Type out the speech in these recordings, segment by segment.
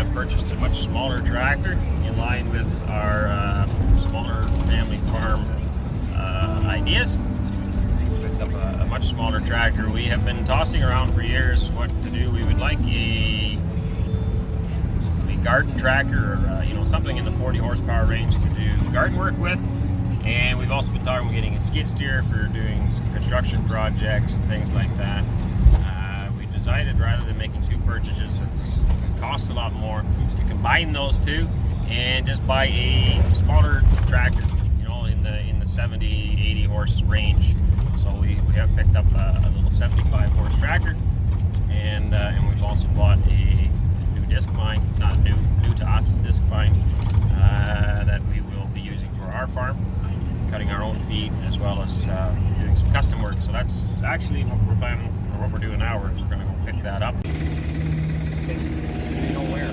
have purchased a much smaller tractor in line with our smaller family farm ideas. Picked up a much smaller tractor. We have been tossing around for years what to do. We would like a garden tractor, or something in the 40 horsepower range to do garden work with. And we've also been talking about getting a skid steer for doing construction projects and things like that. We decided, rather than making two purchases, it costs a lot more, to combine those two and just buy a smaller tractor, in the 70, 80 horse range. So we have picked up a little 75 horse tractor, and we've also bought a new disc vine, not new to us, disc vine that we will be using for our farm, cutting our own feed, as well as doing some custom work. So that's actually what we're planning, or what we're doing now. We're going to go pick that up. They know where.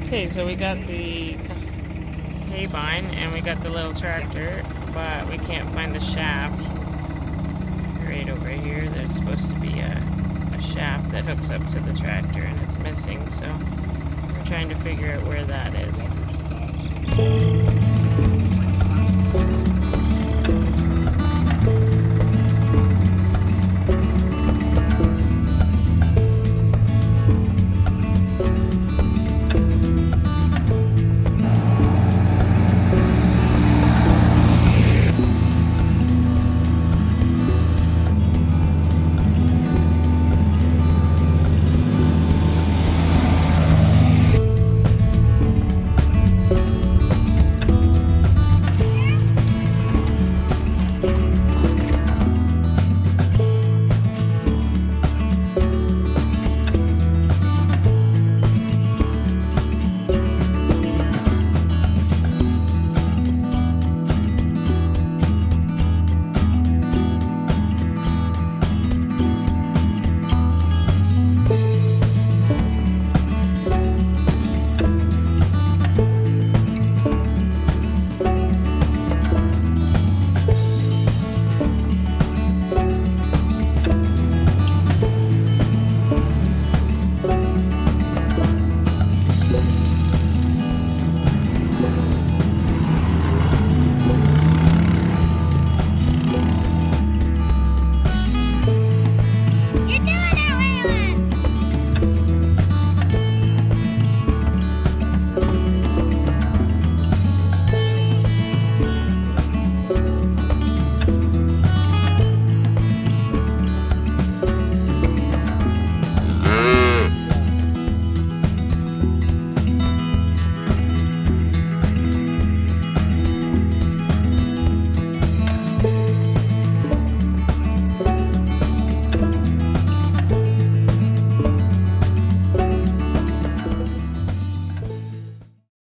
Okay, so we got the hay vine and we got the little tractor, but we can't find the shaft. Right over here, there's supposed to be a shaft that hooks up to the tractor, and it's missing, so we're trying to figure out where that is.